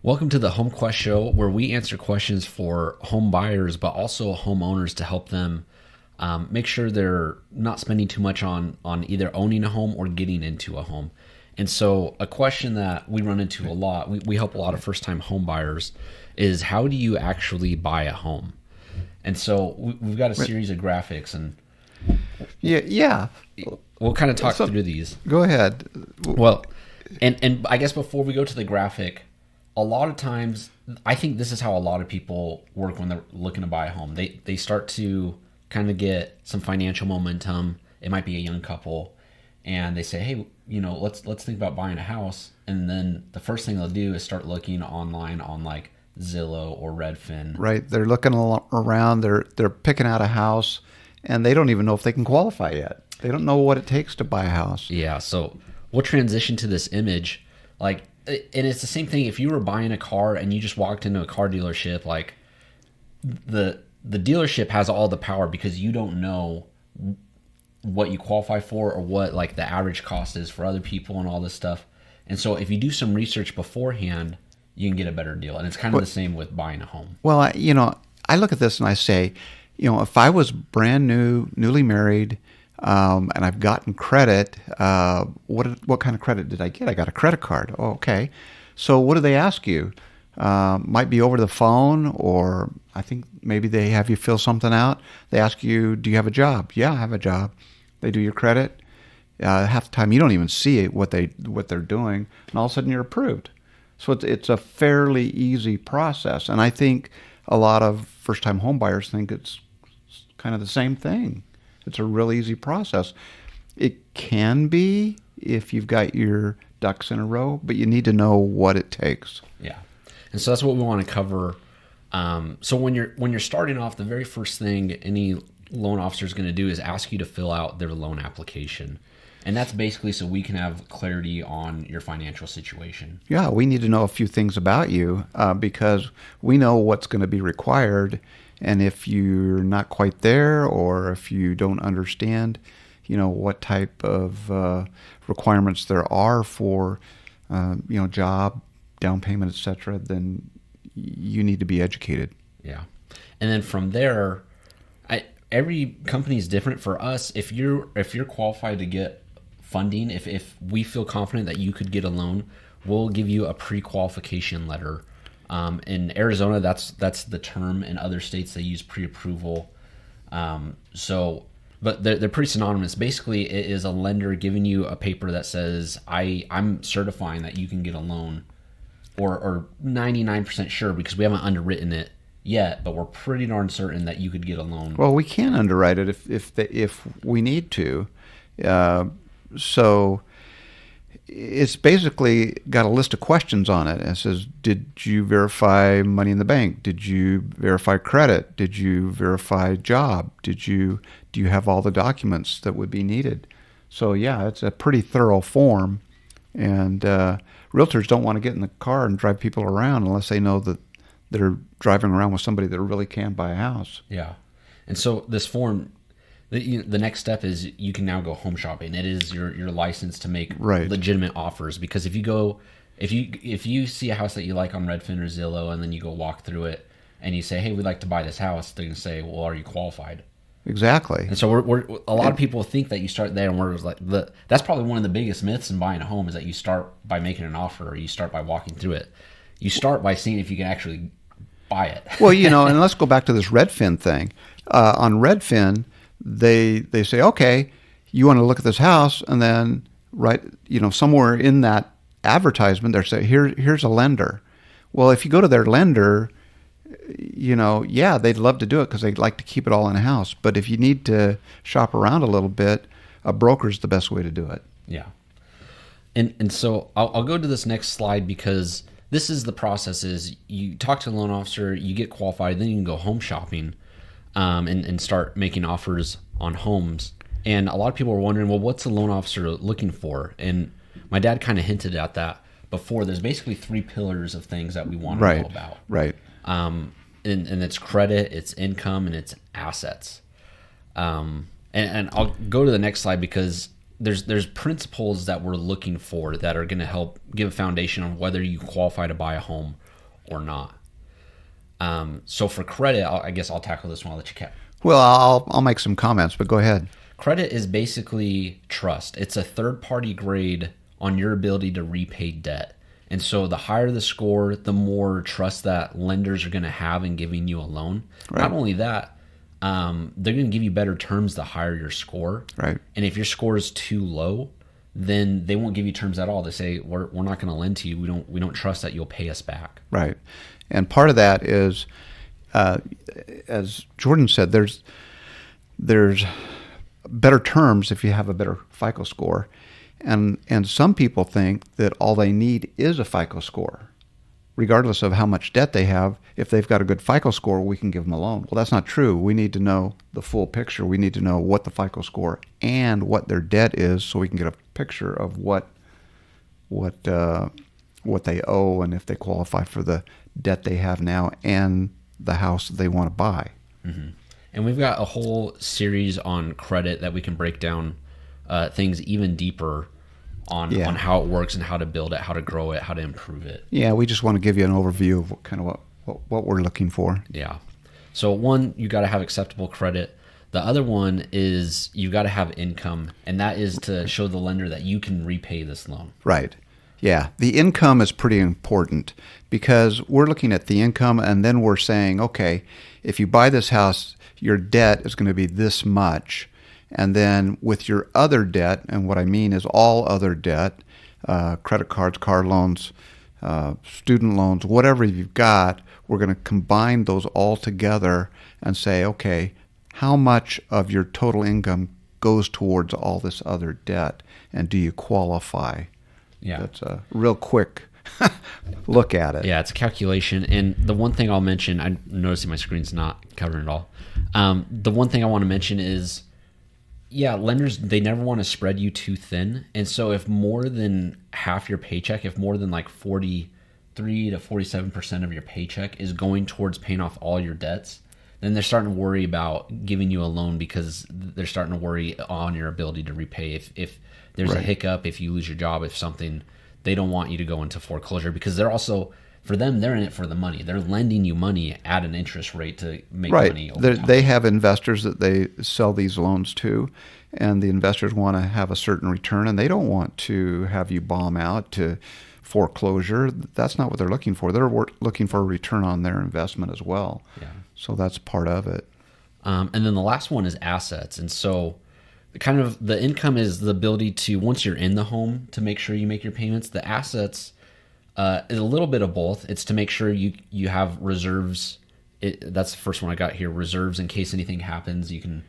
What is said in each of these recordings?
Welcome to the HomeQuest show, where we answer questions for home buyers, but also homeowners to help them make sure they're not spending too much on either owning a home or getting into a home. And so, a question that we run into a lot, we help a lot of first-time home buyers, is how do you actually buy a home? And so, we've got a series of graphics, and Yeah. we'll kind of talk through these. Go ahead. Well, and I guess before we go to the graphic, a lot of times, I think this is how a lot of people work when they're looking to buy a home. They start to kind of get some financial momentum. It might be a young couple, and they say, "Hey, let's think about buying a house." And then the first thing they'll do is start looking online on like Zillow or Redfin. Right. They're looking around. They're picking out a house, and they don't even know if they can qualify yet. They don't know what it takes to buy a house. Yeah. So we'll transition to this image, like, and it's the same thing. If you were buying a car and you just walked into a car dealership, like the dealership has all the power because you don't know what you qualify for or what like the average cost is for other people and all this stuff. And so if you do some research beforehand, you can get a better deal. And it's kind of the same with buying a home. Well, I look at this and I say, if I was brand new, newly married, and I've gotten credit, what kind of credit did I get? I got a credit card. Oh, okay. So what do they ask you? Might be over the phone, or I think maybe they have you fill something out. They ask you, do you have a job? Yeah, I have a job. They do your credit. Half the time you don't even see what they're doing, and all of a sudden you're approved. So it's a fairly easy process, and I think a lot of first-time home buyers think it's kind of the same thing. It's a real easy process. It can be if you've got your ducks in a row, but you need to know what it takes. Yeah. And so that's what we want to cover. So when you're starting off, the very first thing any loan officer is going to do is ask you to fill out their loan application. And that's basically so we can have clarity on your financial situation. Yeah, we need to know a few things about you because we know what's going to be required. And if you're not quite there, or if you don't understand, what type of requirements there are for, job, down payment, etc., then you need to be educated. Yeah. And then from there, every company is different. For us, if you're qualified to get funding, if we feel confident that you could get a loan, we'll give you a pre-qualification letter. In Arizona, that's the term. In other states, they use pre-approval. But they're pretty synonymous. Basically, it is a lender giving you a paper that says, I'm certifying that you can get a loan, or 99% sure, because we haven't underwritten it yet, but we're pretty darn certain that you could get a loan. Well, we can underwrite it if we need to. So it's basically got a list of questions on it. It says, did you verify money in the bank? Did you verify credit? Did you verify job? Do you have all the documents that would be needed? So yeah, it's a pretty thorough form, and realtors don't want to get in the car and drive people around unless they know that they're driving around with somebody that really can buy a house. Yeah. And so this form, the next step is you can now go home shopping. It is your license to make legitimate offers, because if you see a house that you like on Redfin or Zillow, and then you go walk through it and you say, "Hey, we'd like to buy this house," they're going to say, "Well, are you qualified?" Exactly. And so we're a lot of people think that you start there, and we're like, that's probably one of the biggest myths in buying a home, is that you start by making an offer, or you start by walking through it. You start by seeing if you can actually buy it. Well, and let's go back to this Redfin thing. On Redfin, they say, okay, you want to look at this house, and then somewhere in that advertisement they say, here's a lender. Well, if you go to their lender, they'd love to do it because they'd like to keep it all in house. But if you need to shop around a little bit, a broker's the best way to do it. Yeah. And so I'll go to this next slide, because this is the process. Is you talk to the loan officer, you get qualified, then you can go home shopping and start making offers on homes. And a lot of people are wondering, well, what's a loan officer looking for? And my dad kind of hinted at that before. There's basically 3 pillars of things that we want to know about. Right. And it's credit, it's income, and it's assets. And I'll go to the next slide, because there's principles that we're looking for that are going to help give a foundation on whether you qualify to buy a home or not. So for credit, I guess I'll tackle this one. I'll let you cap. Well, I'll make some comments, but go ahead. Credit is basically trust. It's a third-party grade on your ability to repay debt. And so the higher the score, the more trust that lenders are going to have in giving you a loan. Right. Not only that, they're going to give you better terms the higher your score. Right. And if your score is too low, then they won't give you terms at all. They say, we're not going to lend to you. We don't trust that you'll pay us back. Right. And part of that is, as Jordan said, there's better terms if you have a better FICO score. And some people think that all they need is a FICO score. Regardless of how much debt they have, if they've got a good FICO score, we can give them a loan. Well, that's not true. We need to know the full picture. We need to know what the FICO score and what their debt is, so we can get a picture of what they owe and if they qualify for the debt they have now and the house that they want to buy. Mm-hmm. And we've got a whole series on credit that we can break down things even deeper on how it works and how to build it, how to grow it, how to improve it. Yeah, we just want to give you an overview of what we're looking for. Yeah. So one, you got to have acceptable credit. The other one is you got to have income, and that is to show the lender that you can repay this loan. Right. Yeah. The income is pretty important because we're looking at the income and then we're saying, okay, if you buy this house, your debt is going to be this much. And then with your other debt, and what I mean is all other debt, credit cards, car loans, student loans, whatever you've got, we're going to combine those all together and say, okay, how much of your total income goes towards all this other debt, and do you qualify? Yeah. That's a real quick look at it. Yeah, it's a calculation. And the one thing I'll mention, I'm noticing my screen's not covering it all. The one thing I want to mention is, yeah, lenders, they never want to spread you too thin. And so if more than half your paycheck, if more than like 43 to 47% of your paycheck is going towards paying off all your debts, then they're starting to worry about giving you a loan because they're starting to worry on your ability to repay. If there's a hiccup, if you lose your job, if something, they don't want you to go into foreclosure because they're also, for them, they're in it for the money. They're lending you money at an interest rate to make money over time. They have investors that they sell these loans to, and the investors want to have a certain return, and they don't want to have you bomb out to foreclosure. That's not what they're looking for. They're looking for a return on their investment as well. Yeah. So that's part of it. And then the last one is assets. And so kind of the income is the ability to, once you're in the home, to make sure you make your payments. The assets is a little bit of both. It's to make sure you have reserves. That's the first one I got here, reserves in case anything happens. You can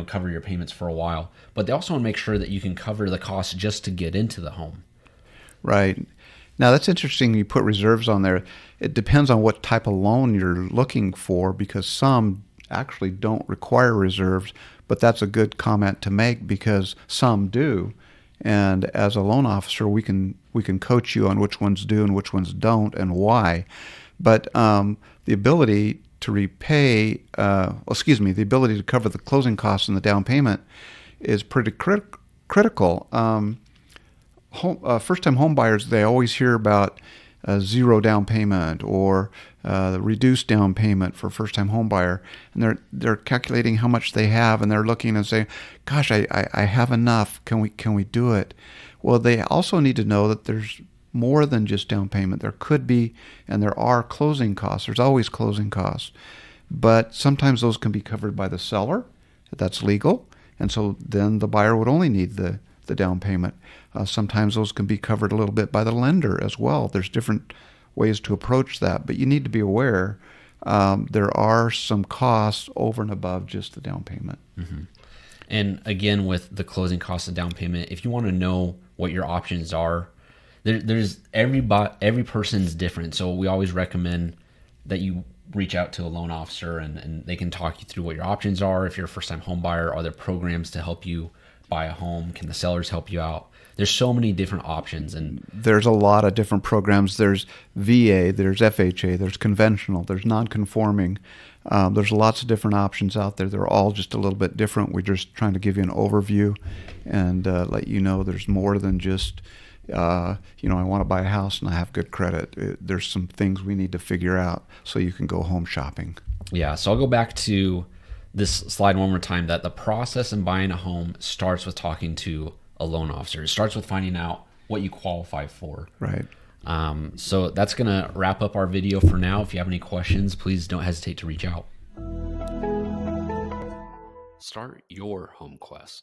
cover your payments for a while. But they also want to make sure that you can cover the cost just to get into the home. Right. Now, that's interesting you put reserves on there. It depends on what type of loan you're looking for because some actually don't require reserves, but that's a good comment to make because some do. And as a loan officer, we can coach you on which ones do and which ones don't and why. But the ability to repay, the ability to cover the closing costs and the down payment is pretty critical. First-time home buyers, they always hear about zero down payment or the reduced down payment for first-time home buyer, and they're calculating how much they have, and they're looking and saying, "Gosh, I have enough. Can we do it?" Well, they also need to know that there's more than just down payment. There could be, and there are closing costs. There's always closing costs, but sometimes those can be covered by the seller. That's legal, and so then the buyer would only need the down payment. Sometimes those can be covered a little bit by the lender as well. There's different ways to approach that, but you need to be aware there are some costs over and above just the down payment. Mm-hmm. And again, with the closing costs of down payment, if you want to know what your options are, there's every person's different. So we always recommend that you reach out to a loan officer and they can talk you through what your options are. If you're a first-time home buyer, are there programs to help you buy a home? Can the sellers help you out? There's so many different options, and there's a lot of different programs. There's VA, there's FHA, there's conventional, there's non-conforming. There's lots of different options out there. They're all just a little bit different. We're just trying to give you an overview and let you know there's more than just I want to buy a house and I have good credit. There's some things we need to figure out so you can go home shopping. Yeah. So I'll go back to this slide one more time, that the process in buying a home starts with talking to a loan officer. It starts with finding out what you qualify for. Right. So that's going to wrap up our video for now. If you have any questions, please don't hesitate to reach out. Start your HomeQuest.